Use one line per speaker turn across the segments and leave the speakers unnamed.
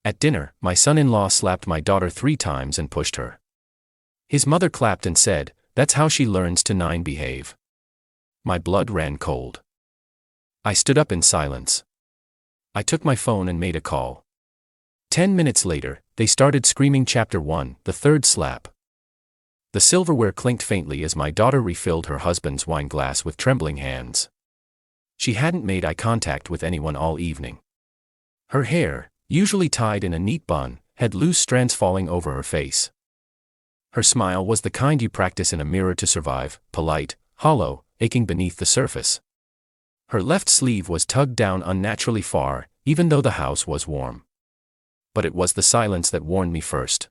At dinner, my son-in-law slapped my daughter 3 times and pushed her. His mother clapped and said, "That's how she learns to behave." My blood ran cold. I stood up in silence. I took my phone and made a call. 10 minutes later, they started screaming Chapter 1, the third slap. The silverware clinked faintly as my daughter refilled her husband's wine glass with trembling hands. She hadn't made eye contact with anyone all evening. Her hair, usually tied in a neat bun, had loose strands falling over her face. Her smile was the kind you practice in a mirror to survive, polite, hollow, aching beneath the surface. Her left sleeve was tugged down unnaturally far, even though the house was warm. But it was the silence that warned me first.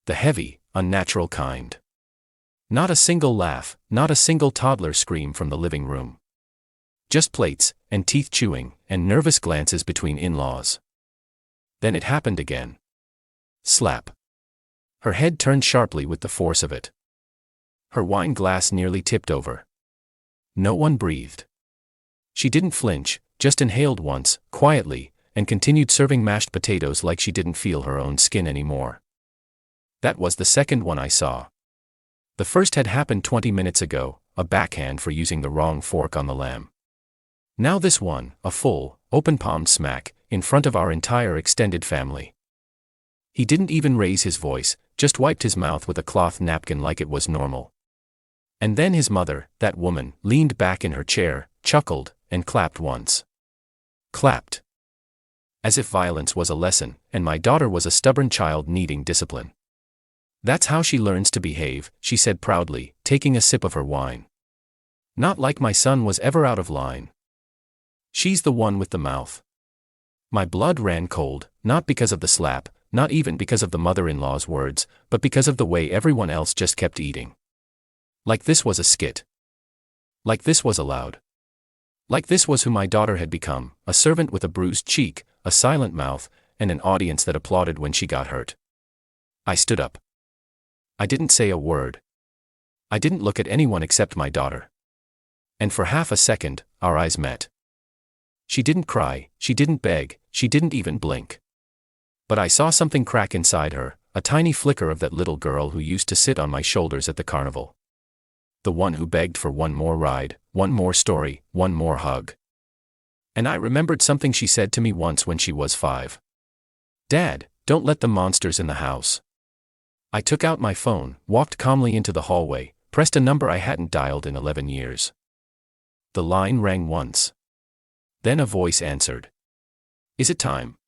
The heavy, unnatural kind. Not a single laugh, not a single toddler scream from the living room. Just plates, and teeth chewing, and nervous glances between in-laws. Then it happened again. Slap. Her head turned sharply with the force of it. Her wine glass nearly tipped over. No one breathed. She didn't flinch, just inhaled once, quietly, and continued serving mashed potatoes like she didn't feel her own skin anymore. That was the second one I saw. The first had happened 20 minutes ago, a backhand for using the wrong fork on the lamb. Now this one, a full, open-palmed smack, in front of our entire extended family. He didn't even raise his voice, just wiped his mouth with a cloth napkin like it was normal. And then his mother, that woman, leaned back in her chair, chuckled, and clapped once. Clapped. As if violence was a lesson, and my daughter was a stubborn child needing discipline. "That's how she learns to behave," she said proudly, taking a sip of her wine. "Not like my son was ever out of line. She's the one with the mouth." My blood ran cold, not because of the slap, not even because of the mother-in-law's words, but because of the way everyone else just kept eating. Like this was a skit. Like this was allowed. Like this was who my daughter had become, a servant with a bruised cheek, a silent mouth, and an audience that applauded when she got hurt. I stood up. I didn't say a word. I didn't look at anyone except my daughter. And for half a second, our eyes met. She didn't cry, she didn't beg, she didn't even blink. But I saw something crack inside her, a tiny flicker of that little girl who used to sit on my shoulders at the carnival. The one who begged for one more ride, one more story, one more hug. And I remembered something she said to me once when she was 5. "Dad, don't let the monsters in the house." I took out my phone, walked calmly into the hallway, pressed a number I hadn't dialed in 11 years. The line rang once. Then a voice answered. "Is it time?"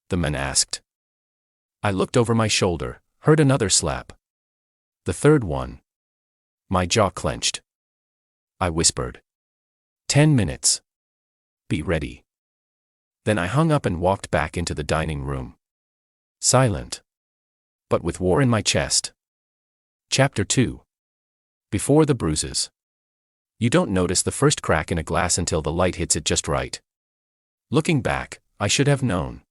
the man asked. I looked over my shoulder, heard another slap. The third one. My jaw clenched. I whispered. 10 minutes. Be ready." Then I hung up and walked back into the dining room. Silent. But with war in my chest. Chapter 2. Before the bruises. You don't notice the first crack in a glass until the light hits it just right. Looking back, I should have known.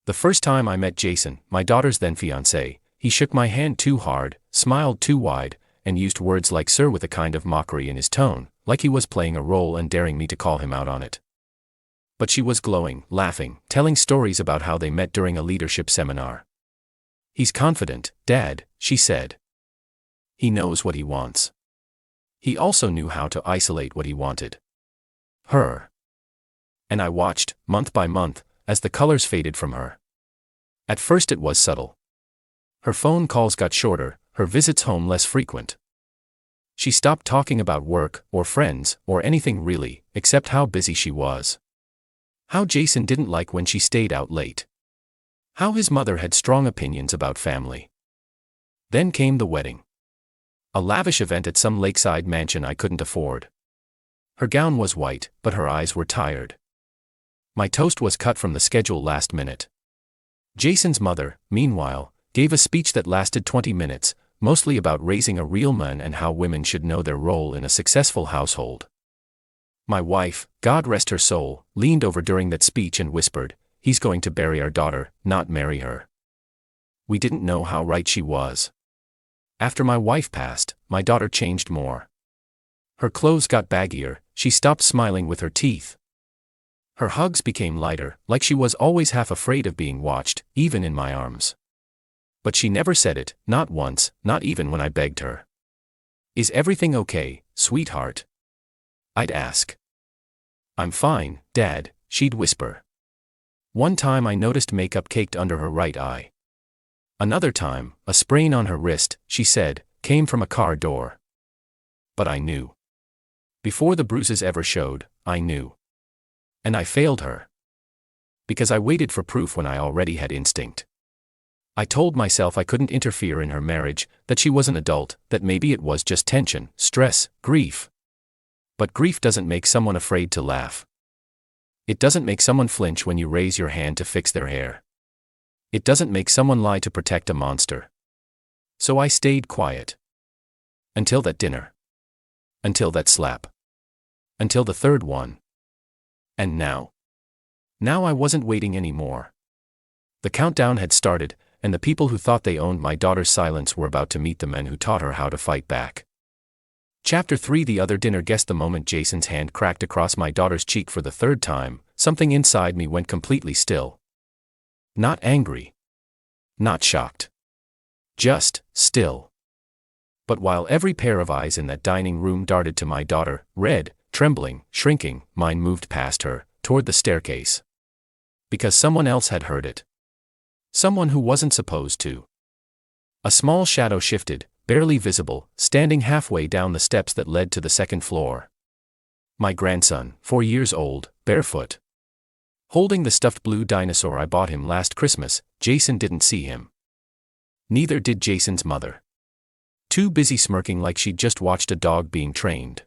The first time I met Jason, my daughter's then fiancé, he shook my hand too hard, smiled too wide, and used words like "sir" with a kind of mockery in his tone, like he was playing a role and daring me to call him out on it. But she was glowing, laughing, telling stories about how they met during a leadership seminar. "He's confident, Dad," she said. "He knows what he wants." He also knew how to isolate what he wanted. Her. And I watched, month by month, as the colors faded from her. At first it was subtle. Her phone calls got shorter, her visits home less frequent. She stopped talking about work, or friends, or anything really, except how busy she was. How Jason didn't like when she stayed out late. How his mother had strong opinions about family. Then came the wedding. A lavish event at some lakeside mansion I couldn't afford. Her gown was white, but her eyes were tired. My toast was cut from the schedule last minute. Jason's mother, meanwhile, gave a speech that lasted 20 minutes, mostly about raising a real man and how women should know their role in a successful household. My wife, God rest her soul, leaned over during that speech and whispered, "He's going to bury our daughter, not marry her." We didn't know how right she was. After my wife passed, my daughter changed more. Her clothes got baggier, she stopped smiling with her teeth. Her hugs became lighter, like she was always half afraid of being watched, even in my arms. But she never said it, not once, not even when I begged her. "Is everything okay, sweetheart?" I'd ask. "I'm fine, Dad," she'd whisper. One time I noticed makeup caked under her right eye. Another time, a sprain on her wrist, she said, came from a car door. But I knew. Before the bruises ever showed, I knew. And I failed her. Because I waited for proof when I already had instinct. I told myself I couldn't interfere in her marriage, that she was an adult, that maybe it was just tension, stress, grief. But grief doesn't make someone afraid to laugh. It doesn't make someone flinch when you raise your hand to fix their hair. It doesn't make someone lie to protect a monster. So I stayed quiet. Until that dinner. Until that slap. Until the third one. And now. Now I wasn't waiting anymore. The countdown had started, and the people who thought they owned my daughter's silence were about to meet the men who taught her how to fight back. Chapter 3. The other dinner guest. The moment Jason's hand cracked across my daughter's cheek for the third time, something inside me went completely still. Not angry. Not shocked. Just still. But while every pair of eyes in that dining room darted to my daughter, red, trembling, shrinking, mine moved past her, toward the staircase. Because someone else had heard it. Someone who wasn't supposed to. A small shadow shifted, barely visible, standing halfway down the steps that led to the second floor. My grandson, 4 years old, barefoot. Holding the stuffed blue dinosaur I bought him last Christmas. Jason didn't see him. Neither did Jason's mother. Too busy smirking like she'd just watched a dog being trained.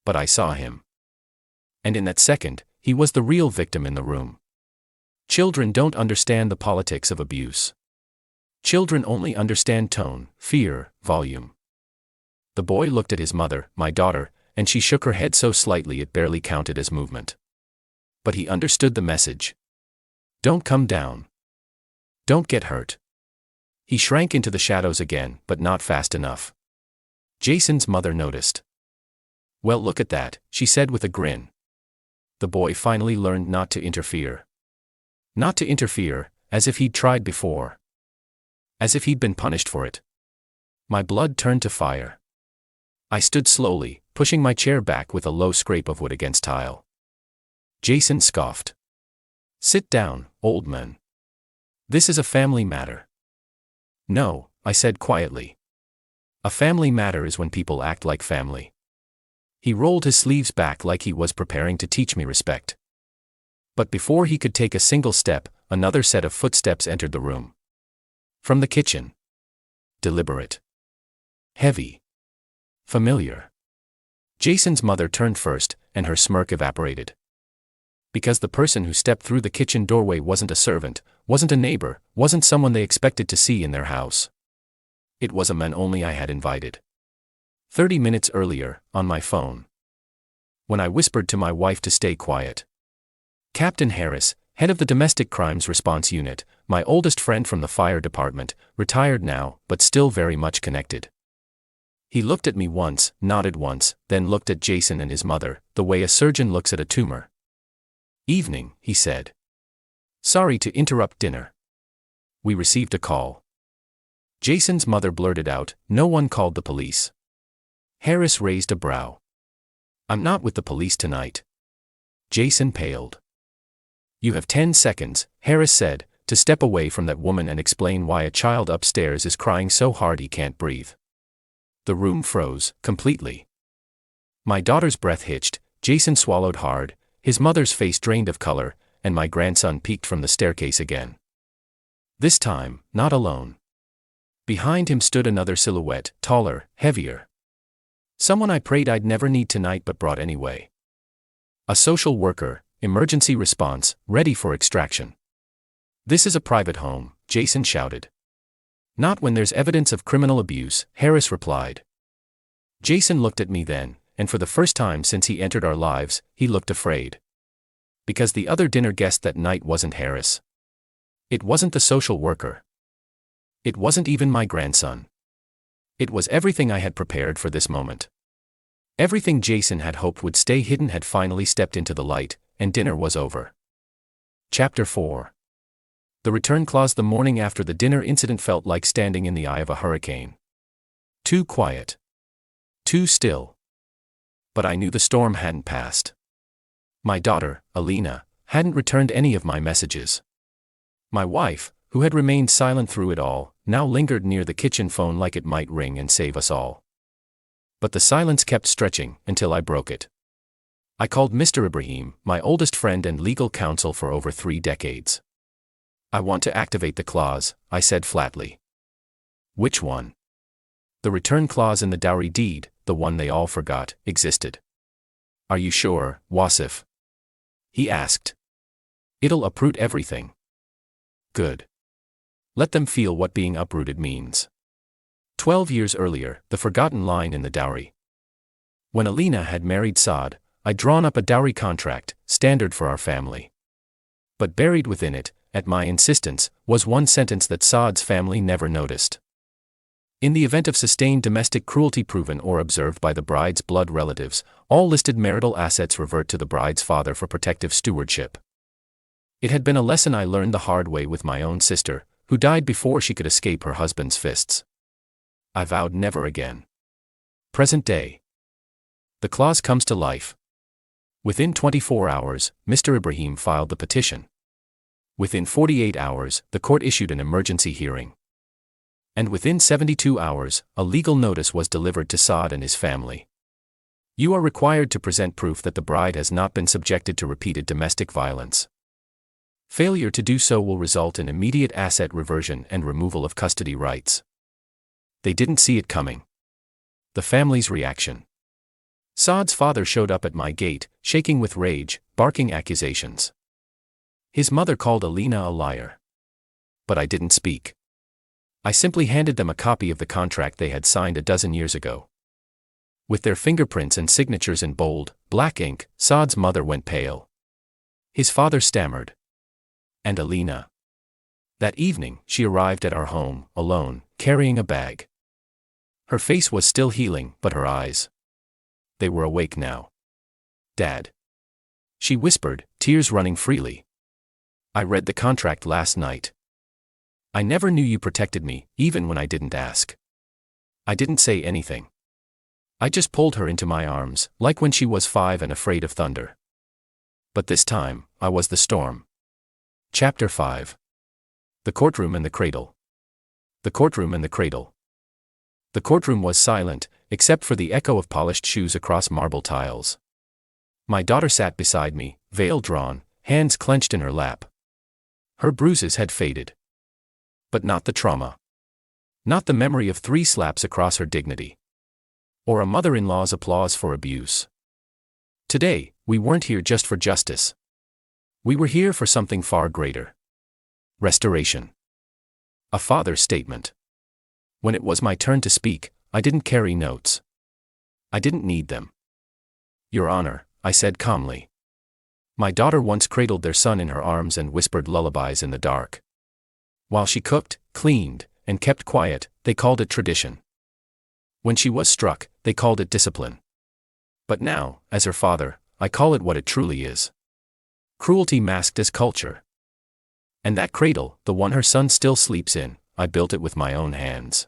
But I saw him. And in that second, he was the real victim in the room. Children don't understand the politics of abuse. Children only understand tone, fear, volume. The boy looked at his mother, my daughter, and she shook her head so slightly it barely counted as movement. But he understood the message. Don't come down. Don't get hurt. He shrank into the shadows again, but not fast enough. Jason's mother noticed. "Well, look at that," she said with a grin. The boy finally learned not to interfere. Not to interfere, as if he'd tried before. As if he'd been punished for it. My blood turned to fire. I stood slowly, pushing my chair back with a low scrape of wood against tile. Jason scoffed. "Sit down, old man. This is a family matter." "No," I said quietly. "A family matter is when people act like family." He rolled his sleeves back like he was preparing to teach me respect. But before he could take a single step, another set of footsteps entered the room. From the kitchen. Deliberate. Heavy. Familiar. Jason's mother turned first, and her smirk evaporated. Because the person who stepped through the kitchen doorway wasn't a servant, wasn't a neighbor, wasn't someone they expected to see in their house. It was a man only I had invited. 30 minutes earlier, on my phone. When I whispered to my wife to stay quiet. Captain Harris, head of the Domestic Crimes Response Unit, my oldest friend from the fire department, retired now, but still very much connected. He looked at me once, nodded once, then looked at Jason and his mother, the way a surgeon looks at a tumor. "Evening," he said. "Sorry to interrupt dinner. We received a call." Jason's mother blurted out, "No one called the police." Harris raised a brow. "I'm not with the police tonight." Jason paled. "You have 10 seconds, Harris said, to step away from that woman and explain why a child upstairs is crying so hard he can't breathe." The room froze, completely. My daughter's breath hitched, Jason swallowed hard, his mother's face drained of color, and my grandson peeked from the staircase again. This time, not alone. Behind him stood another silhouette, taller, heavier. Someone I prayed I'd never need tonight but brought anyway. A social worker, emergency response, ready for extraction. "This is a private home," Jason shouted. "Not when there's evidence of criminal abuse," Harris replied. Jason looked at me then, and for the first time since he entered our lives, he looked afraid. Because the other dinner guest that night wasn't Harris. It wasn't the social worker. It wasn't even my grandson. It was everything I had prepared for this moment. Everything Jason had hoped would stay hidden had finally stepped into the light, and dinner was over. Chapter 4. The return clause. The morning after the dinner incident felt like standing in the eye of a hurricane. Too quiet. Too still. But I knew the storm hadn't passed. My daughter, Alina, hadn't returned any of my messages. My wife, who had remained silent through it all, now lingered near the kitchen phone like it might ring and save us all. But the silence kept stretching until I broke it. I called Mr. Ibrahim, my oldest friend and legal counsel for over 3 decades. I want to activate the clause, I said flatly. Which one? The return clause in the dowry deed, the one they all forgot, existed. Are you sure, Wasif? He asked. It'll uproot everything. Good. Let them feel what being uprooted means. 12 years earlier, the forgotten line in the dowry. When Alina had married Saad, I'd drawn up a dowry contract, standard for our family. But buried within it, at my insistence, was one sentence that Saad's family never noticed. In the event of sustained domestic cruelty proven or observed by the bride's blood relatives, all listed marital assets revert to the bride's father for protective stewardship. It had been a lesson I learned the hard way with my own sister, who died before she could escape her husband's fists. I vowed never again. Present day. The clause comes to life. Within 24 hours, Mr. Ibrahim filed the petition. Within 48 hours, the court issued an emergency hearing. And within 72 hours, a legal notice was delivered to Saad and his family. You are required to present proof that the bride has not been subjected to repeated domestic violence. Failure to do so will result in immediate asset reversion and removal of custody rights. They didn't see it coming. The family's reaction. Saad's father showed up at my gate, shaking with rage, barking accusations. His mother called Alina a liar. But I didn't speak. I simply handed them a copy of the contract they had signed a dozen years ago. With their fingerprints and signatures in bold, black ink, Saad's mother went pale. His father stammered. And Alina. That evening, she arrived at our home, alone, carrying a bag. Her face was still healing, but her eyes. They were awake now. Dad. She whispered, tears running freely. I read the contract last night. I never knew you protected me, even when I didn't ask. I didn't say anything. I just pulled her into my arms, like when she was 5 and afraid of thunder. But this time, I was the storm. Chapter 5. The courtroom and the cradle. The courtroom and the cradle. The courtroom was silent, except for the echo of polished shoes across marble tiles. My daughter sat beside me, veil drawn, hands clenched in her lap. Her bruises had faded. But not the trauma. Not the memory of 3 slaps across her dignity. Or a mother-in-law's applause for abuse. Today, we weren't here just for justice. We were here for something far greater. Restoration. A father's statement. When it was my turn to speak, I didn't carry notes. I didn't need them. Your Honor, I said calmly. My daughter once cradled their son in her arms and whispered lullabies in the dark. While she cooked, cleaned, and kept quiet, they called it tradition. When she was struck, they called it discipline. But now, as her father, I call it what it truly is. Cruelty masked as culture. And that cradle, the one her son still sleeps in, I built it with my own hands.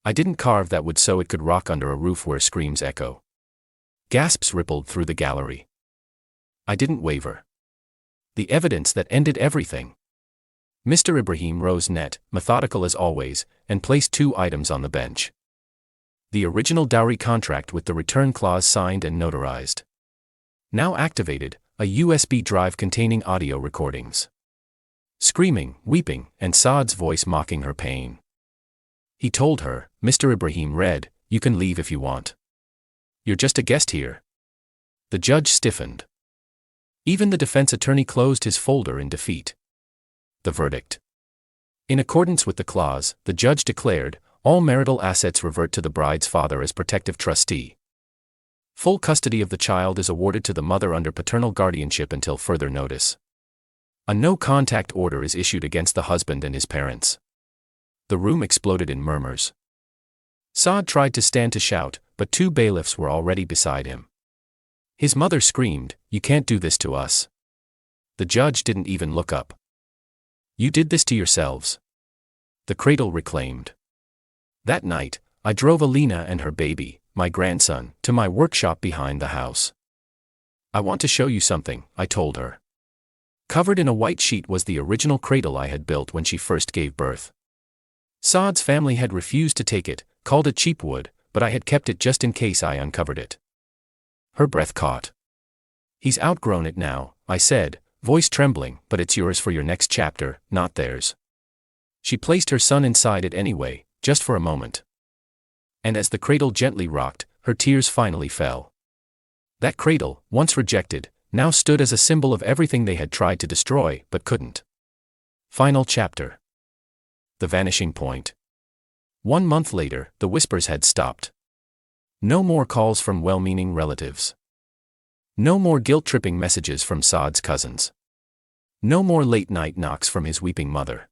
I didn't carve that wood so it could rock under a roof where screams echo. Gasps rippled through the gallery. I didn't waver. The evidence that ended everything. Mr. Ibrahim rose methodical as always, and placed 2 items on the bench. The original dowry contract with the return clause signed and notarized. Now activated, a USB drive containing audio recordings. Screaming, weeping, and Saad's voice mocking her pain. He told her, Mr. Ibrahim read, "You can leave if you want. You're just a guest here." The judge stiffened. Even the defense attorney closed his folder in defeat. The verdict. In accordance with the clause, the judge declared, all marital assets revert to the bride's father as protective trustee. Full custody of the child is awarded to the mother under paternal guardianship until further notice. A no-contact order is issued against the husband and his parents. The room exploded in murmurs. Saad tried to stand to shout, but 2 bailiffs were already beside him. His mother screamed, "You can't do this to us." The judge didn't even look up. "You did this to yourselves," the cradle reclaimed. That night, I drove Alina and her baby, my grandson, to my workshop behind the house. "I want to show you something," I told her. Covered in a white sheet was the original cradle I had built when she first gave birth. Saad's family had refused to take it, called it cheap wood, but I had kept it just in case I uncovered it. Her breath caught. "He's outgrown it now," I said, voice trembling, "but it's yours for your next chapter, not theirs." She placed her son inside it anyway, just for a moment. And as the cradle gently rocked, her tears finally fell. That cradle, once rejected, now stood as a symbol of everything they had tried to destroy but couldn't. Final chapter. The vanishing point. 1 month later, the whispers had stopped. No more calls from well-meaning relatives. No more guilt-tripping messages from Saad's cousins. No more late-night knocks from his weeping mother.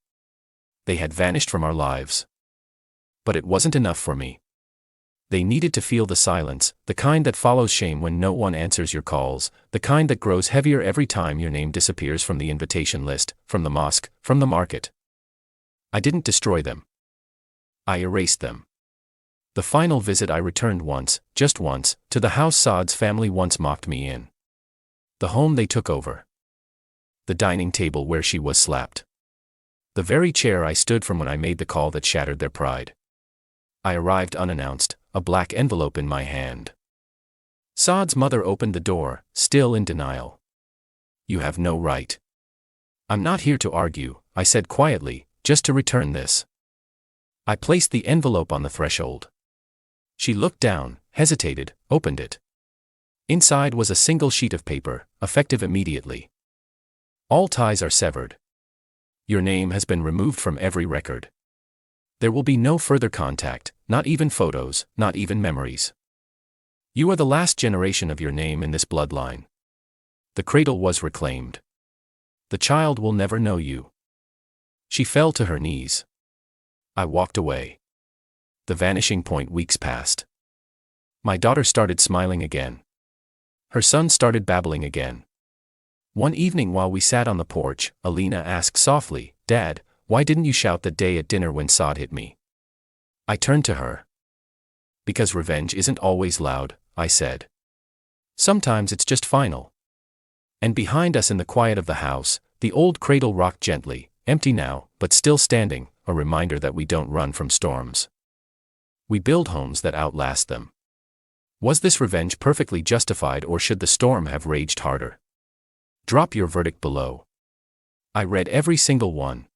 They had vanished from our lives. But it wasn't enough for me. They needed to feel the silence, the kind that follows shame when no one answers your calls, the kind that grows heavier every time your name disappears from the invitation list, from the mosque, from the market. I didn't destroy them. I erased them. The final visit I returned once, just once, to the house Saad's family once mocked me in. The home they took over. The dining table where she was slapped. The very chair I stood from when I made the call that shattered their pride. I arrived unannounced, a black envelope in my hand. Saad's mother opened the door, still in denial. "You have no right." "I'm not here to argue," I said quietly, "just to return this." I placed the envelope on the threshold. She looked down, hesitated, opened it. Inside was a single sheet of paper, effective immediately. "All ties are severed. Your name has been removed from every record. There will be no further contact, not even photos, not even memories. You are the last generation of your name in this bloodline. The cradle was reclaimed. The child will never know you." She fell to her knees. I walked away. The vanishing point weeks passed. My daughter started smiling again. Her son started babbling again. One evening while we sat on the porch, Alina asked softly, "Dad, why didn't you shout that day at dinner when Saad hit me?" I turned to her. "Because revenge isn't always loud," I said. "Sometimes it's just final." And behind us in the quiet of the house, the old cradle rocked gently, empty now, but still standing, a reminder that we don't run from storms. We build homes that outlast them. Was this revenge perfectly justified, or should the storm have raged harder? Drop your verdict below. I read every single one.